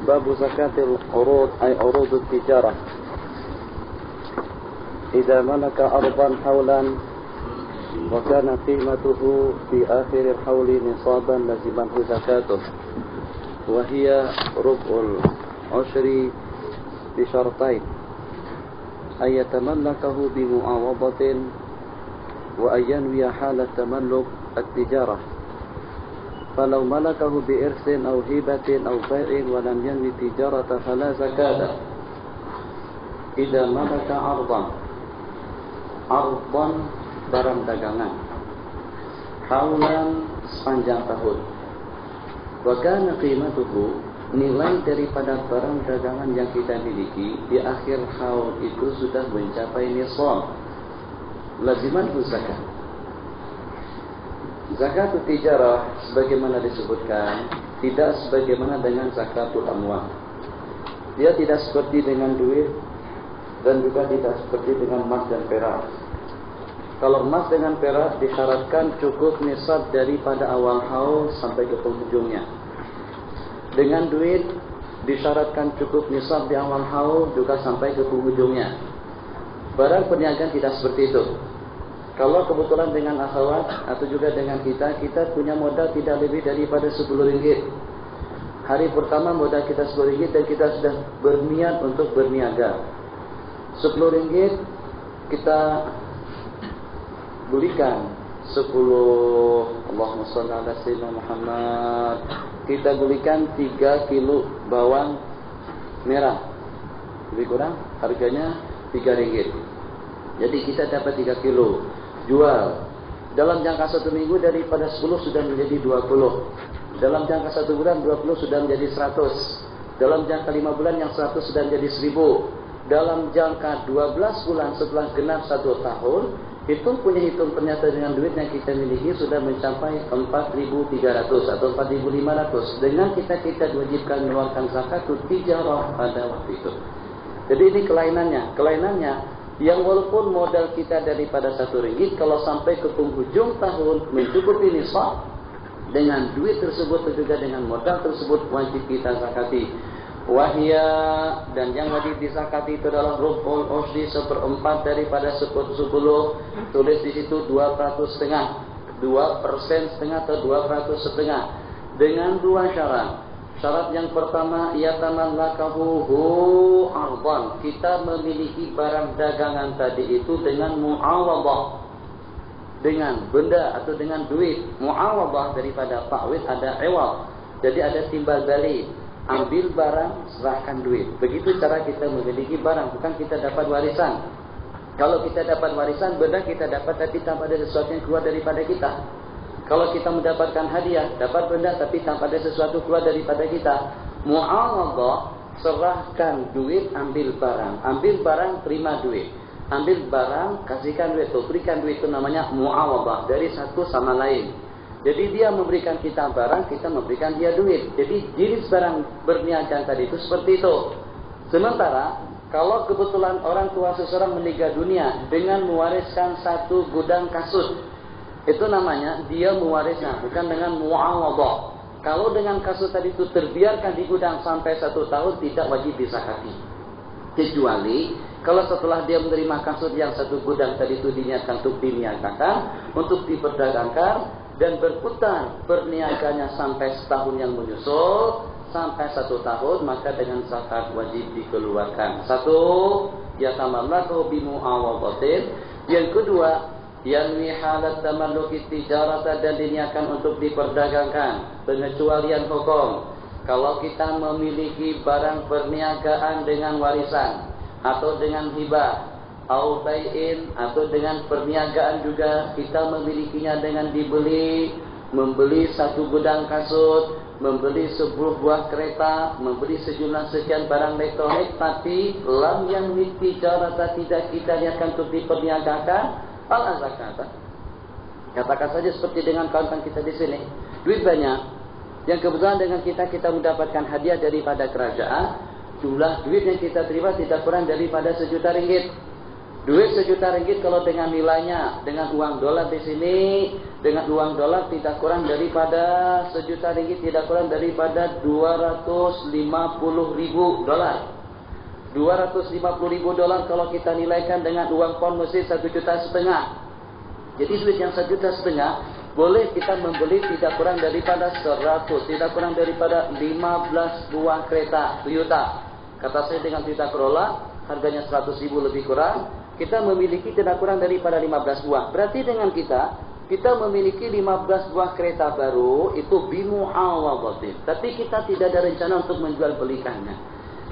باب زكاة العروض أي عروض التجارة. إذا ملك أرضا حولا وكان قيمته في آخر الحول نصابا لزمه زكاته، وهي ربع العشر بشرطين: أن يتملكه بمعاوضة، وأن ينوي حال التملك التجارة. فلو ملكه بإرث أو هبة أو بيع ولم ينوي التجارة فلا زكاة. إذا ملك ardan barang dagangan, haulan sepanjang tahun, wa kana qimatuhu, nilai daripada barang dagangan yang kita miliki di akhir haul itu sudah mencapai nisab, laziman zakat. Zakatul tijarah sebagaimana disebutkan tidak sebagaimana dengan zakatul amwal. Dia tidak seperti dengan duit dan juga tidak seperti dengan emas dan perak. Kalau emas dengan perak disyaratkan cukup nisab daripada awal haul sampai ke penghujungnya. Dengan duit disyaratkan cukup nisab di awal haul juga sampai ke penghujungnya. Barang perniagaan tidak seperti itu. Kalau kebetulan dengan akhwat atau juga dengan kita punya modal tidak lebih daripada 10 ringgit. Hari pertama modal kita 10 ringgit dan kita sudah berniat untuk berniaga. 10 ringgit kita belikan 10, Allahumma shalli ala sayyidina Muhammad, kita belikan 3 kilo bawang merah, lebih kurang harganya 3 ringgit. Jadi kita dapat 3 kilo, jual dalam jangka 1 minggu daripada 10 sudah menjadi 20, dalam jangka 1 bulan 20 sudah menjadi 100, dalam jangka 5 bulan yang 100 sudah menjadi 1000, dalam jangka 12 bulan setelah genap 1 tahun, hitung ternyata dengan duit yang kita miliki sudah mencapai 4.300 atau 4.500. Dengan kita diwajibkan mengeluarkan zakatul tijarah pada waktu itu. Jadi ini kelainannya yang walaupun modal kita daripada 1 ringgit, kalau sampai ke penghujung tahun mencukupi nisab, dengan duit tersebut dan juga dengan modal tersebut wajib kita zakati. Wahia, dan yang wajib dizakati itu adalah rub'ul ushri, 1/4 daripada 10. Tulis di situ 2% setengah, 2% setengah atau 2% setengah, dengan 2 syarat. Syarat yang pertama, yatamallakahu ardan, kita memiliki barang dagangan tadi itu dengan mu'awadah, dengan benda atau dengan duit. Mu'awadah daripada ta'wid ada iwad, jadi ada timbal balik. Ambil barang, serahkan duit. Begitu cara kita memiliki barang, bukan kita dapat warisan. Kalau kita dapat warisan, benda kita dapat tapi tanpa ada sesuatu yang keluar daripada kita. Kalau kita mendapatkan hadiah, dapat benda tapi tanpa ada sesuatu keluar daripada kita. Mu'awadah, serahkan duit, ambil barang, terima duit. Ambil barang, kasihkan duit, berikan duit, itu namanya mu'awadah, dari satu sama lain. Jadi dia memberikan kita barang, kita memberikan dia duit. Jadi jenis barang berniagaan tadi itu seperti itu. Sementara kalau kebetulan orang tua seseorang meninggal dunia dengan mewariskan 1 gudang kasut, itu namanya dia mewarisnya, bukan dengan mu'awadah. Kalau dengan kasut tadi itu terbiarkan di gudang sampai 1 tahun, tidak wajib disakati. Kecuali kalau setelah dia menerima kasut yang 1 gudang tadi itu diniatkan untuk diniagakan, untuk diperdagangkan, dan berputar perniaganya sampai setahun yang menyusul, sampai 1 tahun, maka dengan zakat wajib dikeluarkan. 1, yatamallaku bimu'awadatin. Yang kedua, yanwi halat tamalluki tijarata, dan diniatkan untuk diperdagangkan. Pengecualian hukum, kalau kita memiliki barang perniagaan dengan warisan atau dengan hibah au bai'in, atau dengan perniagaan juga, kita memilikinya dengan membeli 1 gudang kasut, membeli 10 buah kereta, membeli sejumlah sekian barang elektronik, tapi lam yang tijarata, tidak kita niatkan untuk diperniagakan, al zakata. Katakan saja seperti dengan kawan-kawan kita di sini, duit banyak, yang kebetulan dengan kita mendapatkan hadiah daripada kerajaan, jumlah duit yang kita terima tidak kurang daripada 1 juta ringgit. Duit 1 juta ringgit kalau dengan nilainya, dengan uang dolar di sini, dengan uang dolar tidak kurang daripada 1 juta ringgit tidak kurang daripada 250.000 dolar. 250.000 dolar kalau kita nilaikan dengan uang pound Mesir 1,5 juta. Jadi duit yang 1,5 juta boleh kita membeli tidak kurang daripada 100, tidak kurang daripada 15 buah kereta Toyota. Kata saya dengan Toyota Corolla harganya 100.000 lebih kurang. Kita memiliki tidak kurang daripada 15 buah. Berarti dengan kita memiliki 15 buah kereta baru itu bimu'awadhatin. Tapi kita tidak ada rencana untuk menjual belikannya.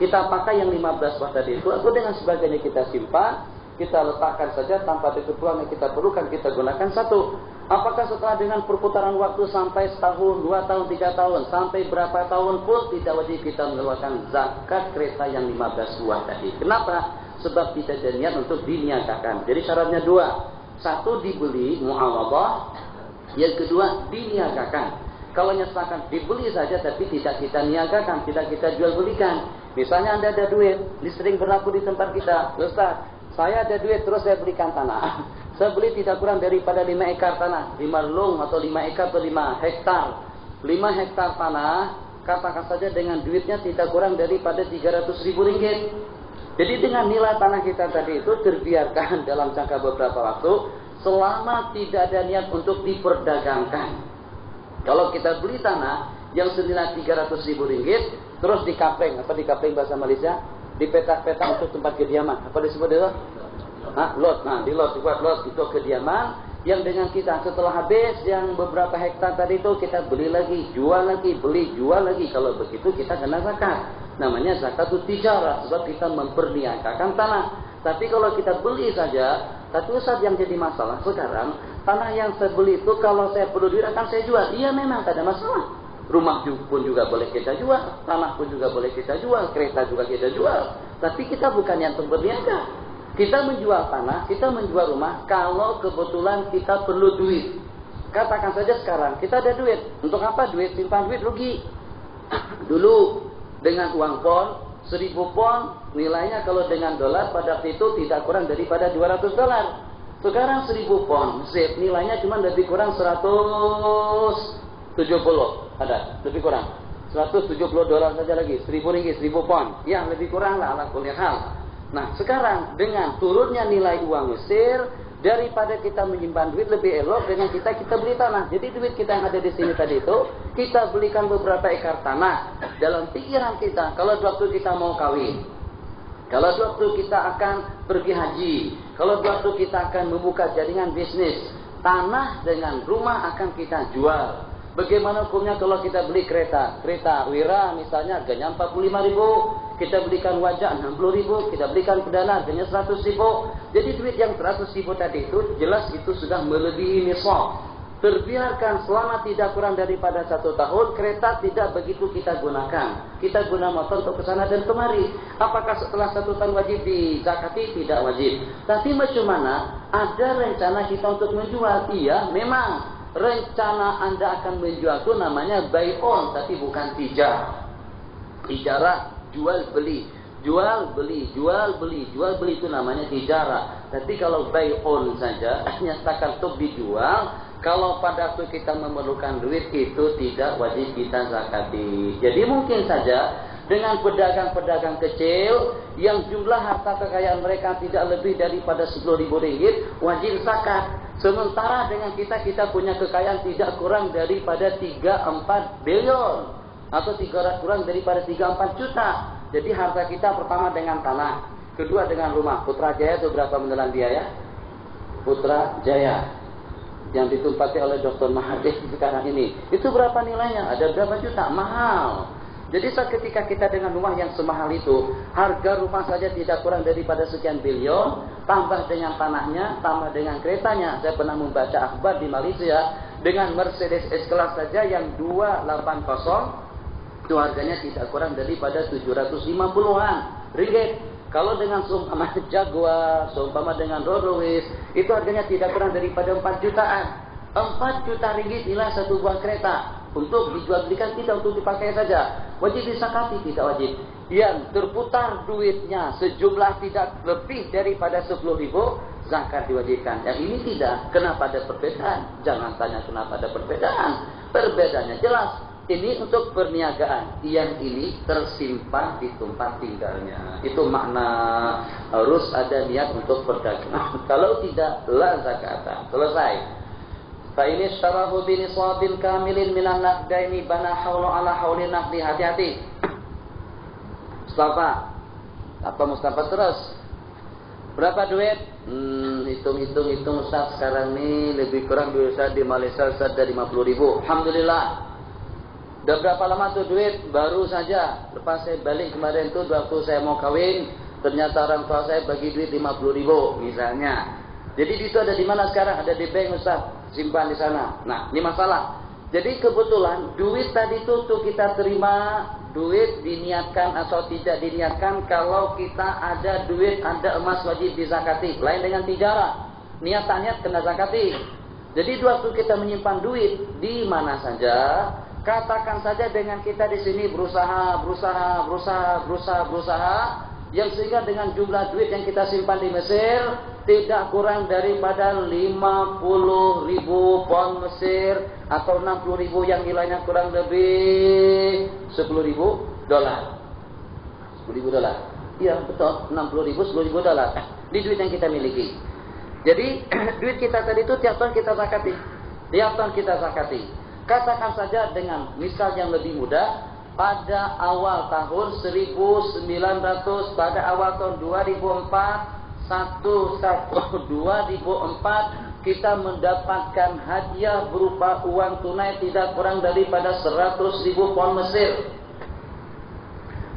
Kita pakai yang 15 buah tadi itu atau dengan sebagainya kita simpan, kita letakkan saja tanpa ada keperluan yang kita perlukan kita gunakan satu. Apakah setelah dengan perputaran waktu sampai setahun, 2 tahun, 3 tahun, sampai berapa tahun pun tidak wajib kita mengeluarkan zakat kereta yang 15 buah tadi. Kenapa? Sebab tidak ada niat untuk diniagakan. Jadi syaratnya 2. 1 dibeli mu'awadhah, yang kedua diniagakan. Kalau nyatakan dibeli saja tapi tidak kita niagakan, tidak kita jual belikan. Misalnya Anda ada duit, ini sering berlaku di tempat kita. Ustaz, saya ada duit terus saya belikan tanah. Saya beli tidak kurang daripada 5 ekar tanah, 5 lung atau 5 ekar atau 5 hektar. 5 hektar tanah, katakan saja dengan duitnya tidak kurang daripada 300.000 ringgit. Jadi dengan nilai tanah kita tadi itu terbiarkan dalam jangka beberapa waktu selama tidak ada niat untuk diperdagangkan. Kalau kita beli tanah yang senilai 300.000 ringgit terus dikapleng, apa dikapleng bahasa Malaysia? Dipetak-petak untuk tempat kediaman. Apa disebut itu? Lot. Nah, di lot, dibuat lot itu kediaman yang dengan kita setelah habis yang beberapa hektar tadi itu kita beli lagi, jual lagi, beli, jual lagi. Kalau begitu kita kena zakat. Namanya zakatul tijarah, sebab kita memperniagakan tanah. Tapi kalau kita beli saja, tapi Ustaz yang jadi masalah sekarang, tanah yang saya beli itu kalau saya perlu duit akan saya jual. Iya memang tidak ada masalah. Rumah pun juga boleh kita jual, tanah pun juga boleh kita jual, kereta juga kita jual. Tapi kita bukan yang berniaga. Kita menjual tanah, kita menjual rumah kalau kebetulan kita perlu duit. Katakan saja sekarang kita ada duit. Untuk apa duit? Simpan duit rugi. Dulu dengan uang pound 1.000 pound nilainya kalau dengan dolar pada waktu itu tidak kurang daripada 200 dolar. Sekarang 1.000 pound Mesir nilainya cuma lebih kurang 170. Ada lebih kurang 170 dolar saja lagi, 1.000 ringgit, 1.000 pound. Ya lebih kurang lah ala kulli hal. Nah sekarang dengan turunnya nilai uang Mesir, daripada kita menyimpan duit lebih elok dengan kita beli tanah. Jadi duit kita yang ada di sini tadi itu kita belikan beberapa ekar tanah. Dalam pikiran kita, kalau waktu kita mau kawin, kalau waktu kita akan pergi haji, kalau waktu kita akan membuka jaringan bisnis, tanah dengan rumah akan kita jual. Bagaimana hukumnya kalau kita beli kereta Wira misalnya harganya 45.000, kita belikan Wajah 60.000, kita belikan Perdana harganya 100.000. Jadi duit yang 100.000 tadi itu jelas itu sudah melebihi nisab. Terbiarkan selama tidak kurang daripada 1 tahun, kereta tidak begitu kita gunakan. Kita guna motor untuk ke sana dan kemari. Apakah setelah 1 tahun wajib dizakati? Tidak wajib. Tapi macam mana? Ada rencana kita untuk menjual? Iya, memang. Rencana Anda akan menjual itu namanya buy-on, tapi bukan tijarah. Tijarah jual beli, jual beli, jual beli, jual beli itu namanya tijarah. Tapi kalau buy-on saja, nyatakan untuk dijual, kalau pada waktu kita memerlukan duit itu tidak wajib kita zakati. Jadi mungkin saja dengan pedagang-pedagang kecil yang jumlah harta kekayaan mereka tidak lebih daripada 10.000 ringgit wajib zakat. Sementara dengan kita punya kekayaan tidak kurang daripada 3-4 bilion atau kurang daripada 3-4 juta. Jadi harta kita pertama dengan tanah, kedua dengan rumah. Putrajaya itu berapa menelan biaya? Putrajaya yang ditumpati oleh Dr. Mahathir sekarang ini. Itu berapa nilainya? Ada berapa juta? Mahal. Jadi saat ketika kita dengan rumah yang semahal itu, harga rumah saja tidak kurang daripada sekian bilion, tambah dengan tanahnya, tambah dengan keretanya. Saya pernah membaca akhbar di Malaysia, dengan Mercedes S-Class saja yang 280, itu harganya tidak kurang daripada 750-an ringgit. Kalau dengan seumpama Jaguar, seumpama dengan Rolls Royce, itu harganya tidak kurang daripada 4 jutaan. 4 juta ringgit nilai satu buah kereta. untuk dijual belikan, tidak untuk dipakai saja. Wajib disakati, tidak wajib. Yang terputar duitnya sejumlah tidak lebih daripada 10.000, zakat diwajibkan. Yang ini tidak. Kenapa ada perbedaan? Jangan tanya kenapa ada perbedaan. Perbedaannya jelas. Ini untuk perniagaan. Yang ini tersimpan di tempat tinggalnya. Itu makna harus ada niat untuk perdagangan. Kalau tidak, la zakata. Selesai. Fa ini syarahu binisabin kamilin minan naqdaini bana haulu ala haulin naqdi. Hati-hati. Mustafa. Apa Mustafa terus? Berapa duit? Hitung Ustaz. Sekarang ini lebih kurang duit Ustaz di Malaysia Ustaz dari 50.000. Alhamdulillah. Udah berapa lama tuh duit? Baru saja. Lepas saya balik kemarin tuh waktu saya mau kawin, ternyata orang tua saya bagi duit 50.000 misalnya. Jadi itu ada di mana sekarang? Ada di bank Ustaz. Simpan di sana. Nah, ini masalah. Jadi kebetulan duit tadi tuh kita terima, duit diniatkan atau tidak diniatkan. Kalau kita ada duit, ada emas, wajib dizakati. Lain dengan tijarah. Niat kena zakati. Jadi waktu kita menyimpan duit di mana saja, katakan saja dengan kita di sini berusaha, yang sehingga dengan jumlah duit yang kita simpan di Mesir tidak kurang daripada 50.000 pound Mesir atau 60.000 yang nilainya kurang lebih 10.000 dolar. 10.000 dolar. Iya betul, 60.000, 10.000 dolar. Di duit yang kita miliki. Jadi duit kita tadi itu tiap tahun kita zakati. Katakan saja dengan misal yang lebih mudah, pada awal tahun 1900, pada awal tahun 2004, kita mendapatkan hadiah berupa uang tunai tidak kurang daripada 100.000 pound Mesir.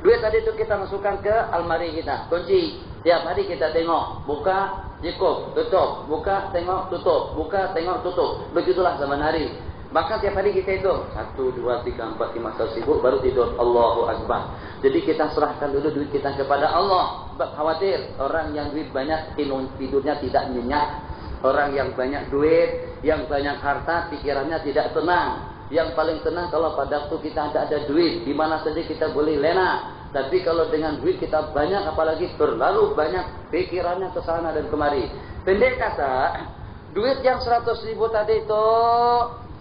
Duit tadi itu kita masukkan ke almari kita, kunci. Tiap hari kita tengok, buka, cukup, tutup, buka, tengok, tutup, buka, tengok, tutup. Begitulah zaman hari. Maka tiap hari kita hitung 1, 2, 3, 4, 5, 6 sibuk baru tidur. Allahu Akbar. Jadi kita serahkan dulu duit kita kepada Allah. Sebab khawatir orang yang duit banyak tidurnya tidak nyenyak. Orang yang banyak duit, yang banyak harta, pikirannya tidak tenang. Yang paling tenang kalau pada waktu kita ada duit, di mana saja kita boleh lena. Tapi kalau dengan duit kita banyak, apalagi terlalu banyak, pikirannya ke sana dan kemari. Pendek kata, duit yang 100.000 tadi itu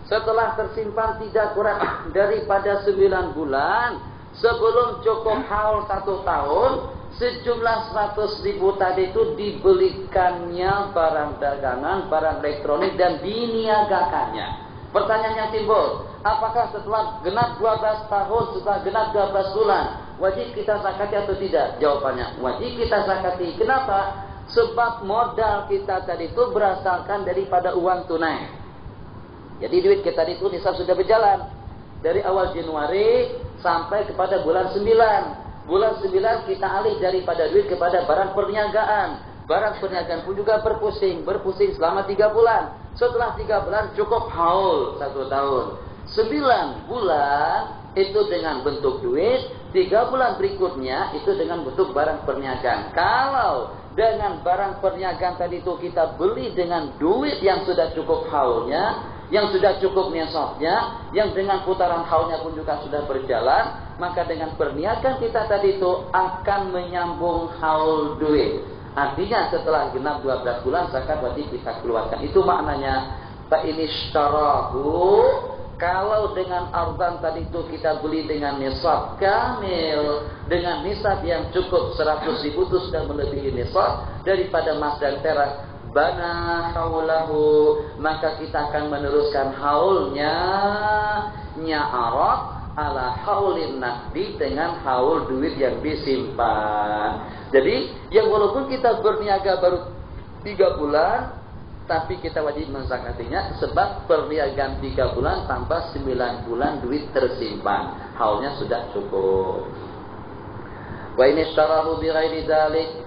setelah tersimpan tidak kurang daripada 9 bulan, sebelum cukup haul 1 tahun, sejumlah 100.000 tadi itu dibelikannya barang dagangan, barang elektronik dan diniagakannya. Pertanyaan yang timbul, apakah setelah genap 12 tahun, setelah genap 12 bulan, wajib kita zakati atau tidak? Jawabannya, wajib kita zakati. Kenapa? Sebab modal kita tadi itu berasalkan daripada uang tunai. Jadi duit kita itu nisab sudah berjalan dari awal Januari sampai kepada bulan 9. Bulan 9 kita alih daripada duit kepada barang perniagaan. Barang perniagaan pun juga berpusing selama 3 bulan. Setelah 3 bulan cukup haul 1 tahun. 9 bulan itu dengan bentuk duit, 3 bulan berikutnya itu dengan bentuk barang perniagaan. Kalau dengan barang perniagaan tadi itu kita beli dengan duit yang sudah cukup haulnya, yang sudah cukup nisabnya, yang dengan putaran haulnya pun juga sudah berjalan, maka dengan perniagaan kita tadi itu akan menyambung haul duit. Artinya setelah genap 12 bulan zakat wajib kita keluarkan. Itu maknanya fa inishtarahu, kalau dengan ardan tadi itu kita beli dengan nisab kamil, dengan nisab yang cukup 100.000 itu sudah melebihi nisab daripada emas dan perak, bana haulahu, maka kita akan meneruskan haulnya nya'arab ala haulin naqdi, dengan haul duit yang disimpan. Jadi yang walaupun kita berniaga baru 3 bulan, tapi kita wajib menzakatinya sebab perniagaan 3 bulan tambah 9 bulan duit tersimpan, haulnya sudah cukup. Wa in ishtarahu bi ghairi dzalik,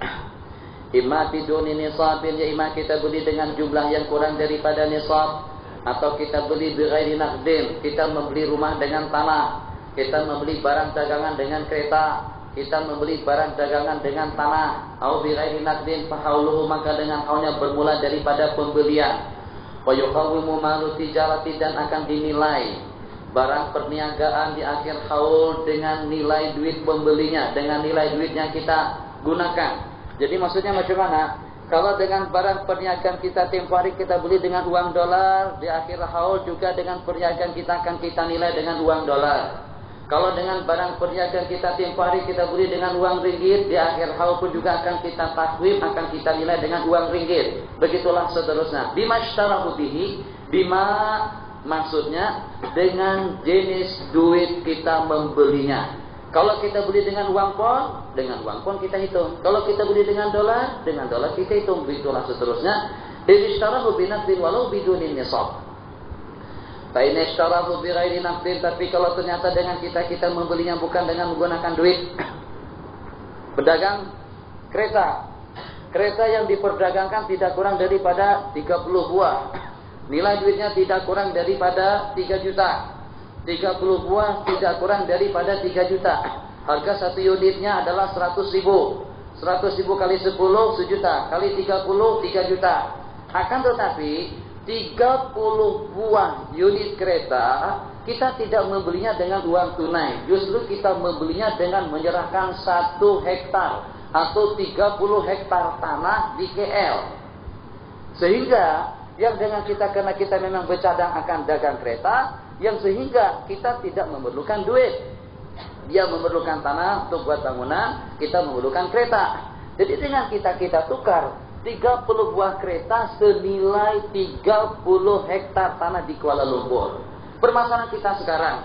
imma biduni nisabin, ya imma kita beli dengan jumlah yang kurang daripada nisab, atau kita beli bi ghairi naqdin, kita membeli rumah dengan tanah, kita membeli barang dagangan dengan kereta, kita membeli barang dagangan dengan tanah, au bi ghairi naqdin fa hauluhu, maka dengan haulnya bermula daripada pembelian. Wa yuqawwimu malu tijarati, dan akan dinilai barang perniagaan di akhir haul dengan nilai duit pembelinya, dengan nilai duitnya kita gunakan. Jadi maksudnya macam mana? Kalau dengan barang perniagaan kita tempoh hari kita beli dengan uang dolar, di akhir haul juga dengan perniagaan kita akan kita nilai dengan uang dolar. Kalau dengan barang perniagaan kita tempoh hari kita beli dengan uang ringgit, di akhir haul pun juga akan kita takwim, akan kita nilai dengan uang ringgit. Begitulah seterusnya. Bima ishtarahu bihi, bima maksudnya dengan jenis duit kita membelinya. Kalau kita beli dengan uang pon kita hitung. Kalau kita beli dengan dolar kita hitung. Begitulah seterusnya. Ishtarahu binaqdin walau bidunin nisab. Fa in ishtarahu bi ghairi naqdin, tapi kalau ternyata dengan kita membelinya bukan dengan menggunakan duit. Pedagang kereta. Kereta yang diperdagangkan tidak kurang daripada 30 buah. Nilai duitnya tidak kurang daripada 3 juta. 30 buah tidak kurang daripada 3 juta. Harga satu unitnya adalah 100 ribu. 100 ribu kali 10 sejuta. Kali 30 3 juta. Akan tetapi 30 buah unit kereta kita tidak membelinya dengan uang tunai. Justru kita membelinya dengan menyerahkan 1 hektar atau 30 hektar tanah di KL. Sehingga yang dengan kita, karena kita memang bercadang akan dagang kereta, yang sehingga kita tidak memerlukan duit. Dia memerlukan tanah untuk buat bangunan, kita memerlukan kereta. Jadi dengan kita tukar 30 buah kereta senilai 30 hektar tanah di Kuala Lumpur. Permasalahan kita sekarang,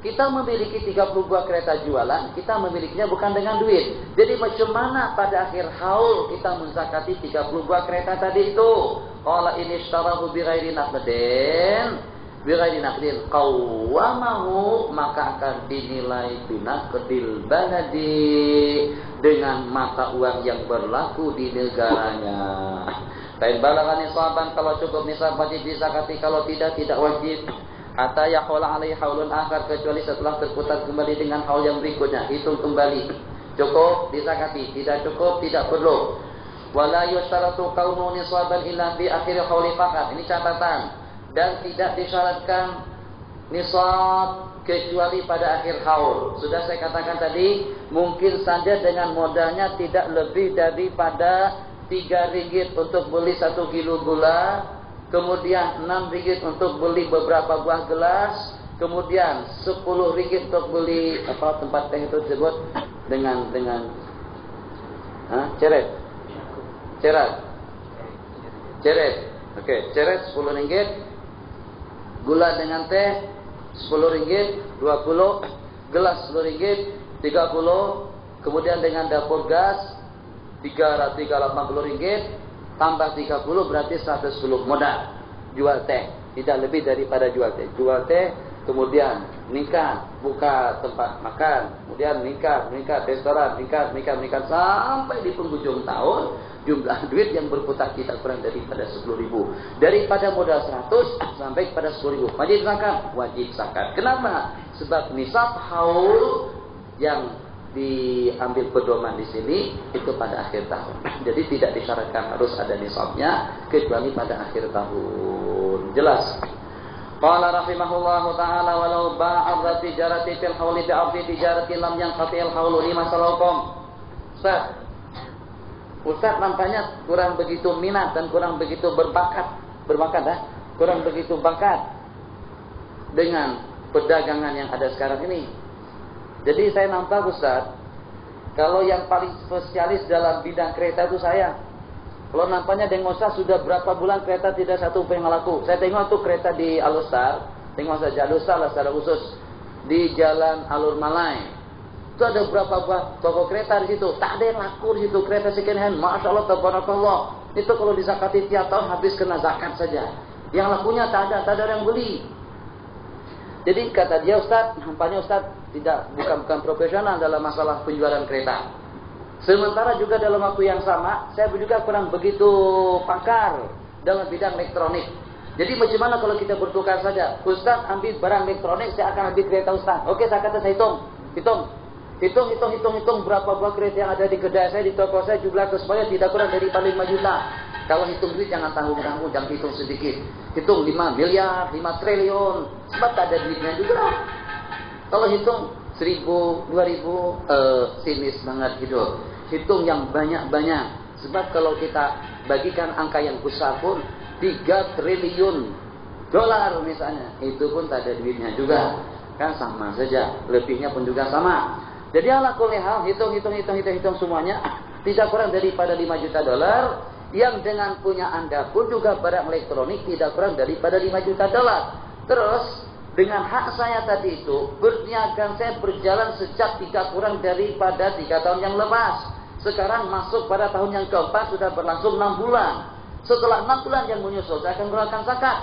kita memiliki 30 buah kereta jualan, kita memilikinya bukan dengan duit. Jadi macam mana pada akhir haul kita menzakati 30 buah kereta tadi itu? Qala in ishtarahu bi ghairi naqdin qawwamahu, maka akan dinilai binaqdil baladi, dengan mata uang yang berlaku di negaranya. Baik balagha nisaban, kalau cukup nisab wajib dizakati, kalau tidak wajib. Hatta yahula alaihi haulun akhar, kecuali setelah terputar kembali dengan haul yang berikutnya, hitung kembali. Cukup dizakati, tidak cukup tidak perlu. Wala yushtaratu kaunu nisaban illa bi akhir hauli faqat. Ini catatan. Dan tidak disyaratkan nisab kecuali pada akhir haul. Sudah saya katakan tadi, mungkin saja dengan modalnya tidak lebih daripada 3 ringgit untuk beli 1 kilo gula, kemudian 6 ringgit untuk beli beberapa buah gelas, kemudian 10 ringgit untuk beli tempat teh itu disebut dengan ceret. Oke, ceret 10 ringgit. Gula dengan teh 10 ringgit, 20, gelas 10 ringgit, 30, kemudian dengan dapur gas 380 ringgit, tambah 30 berarti 110 modal. Jual teh, tidak lebih daripada jual teh. Jual teh, kemudian nikah, buka tempat makan, kemudian nikah, restoran, nikah sampai di penghujung tahun. Jumlah duit yang berputar kita kurang daripada 10.000. Daripada modal 100 sampai kepada 10.000. Wajib zakat? Wajib zakat. Kenapa? Sebab nisab haul yang diambil pedoman di sini itu pada akhir tahun. Jadi tidak disyaratkan harus ada nisabnya kecuali pada akhir tahun. Jelas? Qala rahimahullahu ta'ala walau ba'adha tijarati fil hauli bi'ardi tijarati lam yanqati'il haulu. Ini masalah hukum. Ustaz nampaknya kurang begitu minat dan kurang begitu berbakat kurang begitu bakat dengan perdagangan yang ada sekarang ini. Jadi saya nampak Ustaz, kalau yang paling spesialis dalam bidang kereta itu saya. Kalau nampaknya dengan Ustaz sudah berapa bulan kereta tidak satu pun yang laku. Saya tengok tuh kereta di Alostar, tengok saja Alostar lah secara khusus di Jalan Alur Malai. Itu ada berapa buah toko kereta di situ. Tak ada yang laku di situ, kereta second hand. Masya Allah, tabarakallah. Itu kalau dizakati tiap tahun habis kena zakat saja. Yang lakunya tak ada orang beli. Jadi kata dia, Ustaz, nampaknya Ustaz bukan profesional dalam masalah penjualan kereta. Sementara juga dalam waktu yang sama, saya juga kurang begitu pakar dalam bidang elektronik. Jadi macam mana kalau kita bertukar saja? Ustaz ambil barang elektronik, saya akan ambil kereta Ustaz. Oke, saya kata saya hitung berapa buah kereta yang ada di kedai saya, di toko saya, jumlah kesemuanya tidak kurang dari 5 juta. Kalau hitung duit jangan tanggung-tanggung, jangan hitung sedikit. Hitung 5 miliar, 5 triliun. Sebab tak ada duitnya juga. Kalau hitung 1.000, 2.000, sinis banget hidup. Hitung yang banyak-banyak. Sebab kalau kita bagikan angka yang besar pun 3 triliun dolar misalnya, itu pun tak ada duitnya juga. Kan sama saja, lebihnya pun juga sama. Jadi ala kulli hal, hitung semuanya tidak kurang daripada 5 juta dolar. Yang dengan punya Anda pun juga barang elektronik tidak kurang daripada 5 juta dolar. Terus dengan hak saya tadi itu, berniaga saya berjalan sejak tidak kurang daripada 3 tahun yang lepas. Sekarang masuk pada tahun yang keempat, sudah berlangsung 6 bulan. Setelah 6 bulan yang menyusul, saya akan mengeluarkan zakat.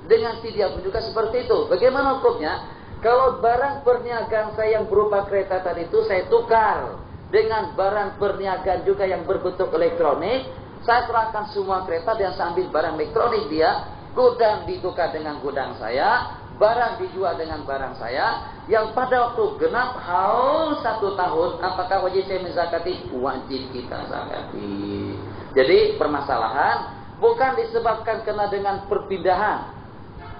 Dengan fidyah pun juga seperti itu. Bagaimana hukumnya? Kalau barang perniagaan saya yang berupa kereta tadi itu saya tukar dengan barang perniagaan juga yang berbentuk elektronik, saya serahkan semua kereta dan saya ambil barang elektronik dia, gudang ditukar dengan gudang saya, barang dijual dengan barang saya, yang pada waktu genap haul 1 tahun, apakah wajib saya menzakati? Wajib kita zakati. Jadi permasalahan bukan disebabkan kena dengan perpindahan,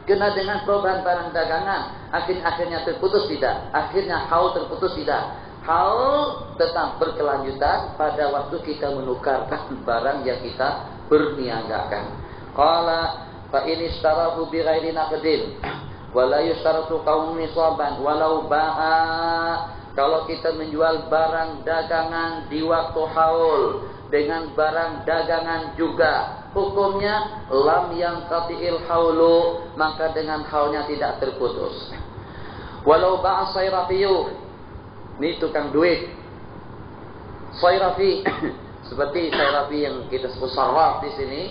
kena dengan perubahan barang dagangan, akhirnya terputus tidak, akhirnya haul terputus tidak. Haul tetap berkelanjutan pada waktu kita menukarkan barang yang kita berniagakan. Qala fa in ishtarahu bi ghairi naqdin wa la yushtaratu kaunu nisaban walau ba'a. Kalau kita menjual barang dagangan di waktu haul dengan barang dagangan juga, hukumnya lam yang qati'il haulu, maka dengan haulnya tidak terputus. Walau ba'a sayrafiyu, ini tukang duit. Sayrafi seperti sayrafi yang kita sebut sarraf di sini.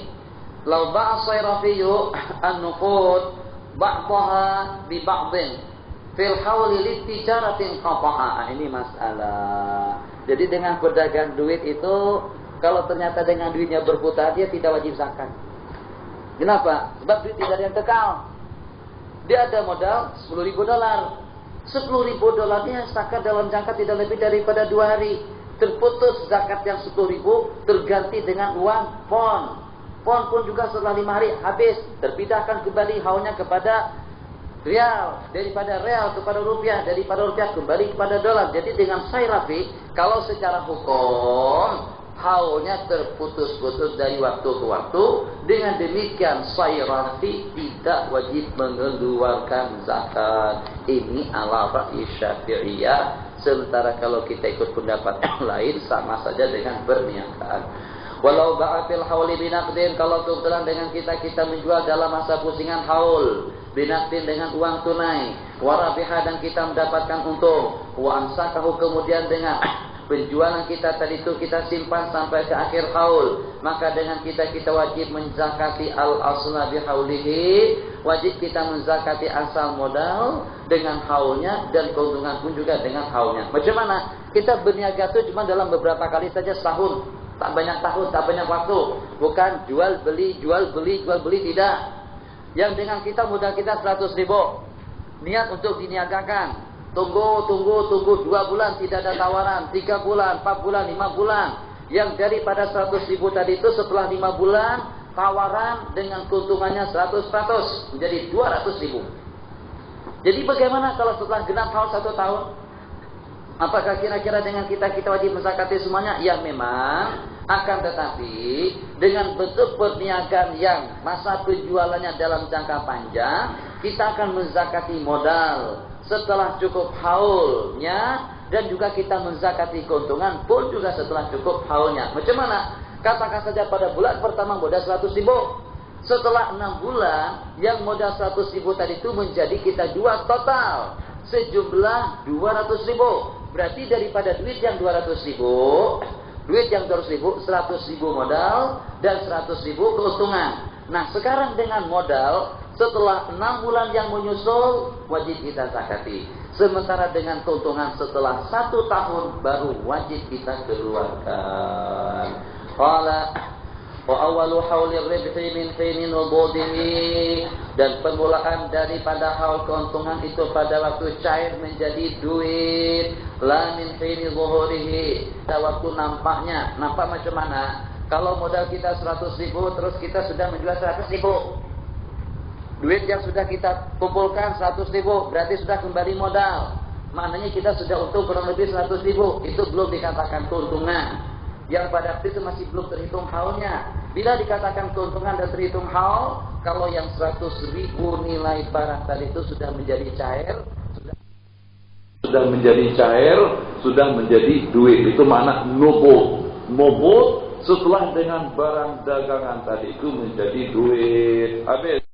Lau ba'a sayrafiyu an-nuqud ba'daha bi ba'din fil hauli litijaratin qata'a. Ini masalah. Jadi dengan berdagang duit itu, kalau ternyata dengan duitnya berputar, dia tidak wajib zakat. Kenapa? Sebab duit tidak ada yang kekal. Dia ada modal 10.000 dolar. 10.000 dolarnya zakat dalam jangka tidak lebih daripada 2 hari. Terputus zakat yang 10.000, terganti dengan uang pon. Pon pun juga setelah 5 hari habis. Terpindahkan kembali haulnya kepada rial. Daripada rial kepada rupiah. Daripada rupiah kembali kepada dolar. Jadi dengan sayrafi, kalau secara hukum haulnya terputus-putus dari waktu ke waktu, dengan demikian sayrafi tidak wajib mengeluarkan zakat. Ini ala ra'yi Syafi'iyah. Sementara kalau kita ikut pendapat yang lain, sama saja dengan berniagaan. Walau ba'atil hauli binaqdin, kalau kebetulan dengan kita menjual dalam masa pusingan haul, binaqdin dengan uang tunai, warabiha dan kita mendapatkan untung, wa amsakahu kemudian dengan penjualan kita tadi itu kita simpan sampai ke akhir haul, maka dengan kita wajib menzakati al-asla bihaulihi, wajib kita menzakati asal modal dengan haulnya, dan keuntungan pun juga dengan haulnya. Macam mana? Kita berniaga itu cuma dalam beberapa kali saja setahun, tak banyak tahun, tak banyak waktu. Bukan jual beli, tidak. Yang dengan kita modal kita 100.000, niat untuk diniagakan. Tunggu 2 bulan tidak ada tawaran, 3 bulan, 4 bulan, 5 bulan. Yang daripada 100.000 tadi itu setelah 5 bulan tawaran dengan keuntungannya 100% menjadi 200.000. Jadi bagaimana kalau setelah genap haul 1 tahun? Apakah kira-kira dengan kita wajib menzakati semuanya? Ya memang, akan tetapi dengan bentuk perniagaan yang masa penjualannya dalam jangka panjang, kita akan menzakati modal setelah cukup haulnya, dan juga kita menzakati keuntungan pun juga setelah cukup haulnya. Macam mana? Katakan saja pada bulan pertama modal 100.000. Setelah 6 bulan, yang modal 100.000 tadi itu menjadi kita jual total sejumlah 200.000. Berarti daripada duit yang 200.000, 100.000 modal dan 100.000 keuntungan. Nah sekarang dengan modal, setelah 6 bulan yang menyusul wajib kita zakati. Sementara dengan keuntungan setelah 1 tahun baru wajib kita keluarkan. Qala wa awwalu haulir ribhi min hinin nubudihi, dan permulaan daripada haul keuntungan itu pada waktu cair menjadi duit, la min hini zuhurihi, pada waktu nampaknya. Nampak macam mana? Kalau modal kita 100.000, terus kita sudah menjual 100.000. Duit yang sudah kita kumpulkan 100.000, berarti sudah kembali modal. Maknanya kita sudah untung kurang lebih 100.000. Itu belum dikatakan keuntungan. Yang pada waktu itu masih belum terhitung haulnya. Bila dikatakan keuntungan dan terhitung haul, kalau yang 100.000 nilai barang tadi itu sudah menjadi cair, sudah menjadi duit. Itu makna nubut. Nubut setelah dengan barang dagangan tadi itu menjadi duit. Habis.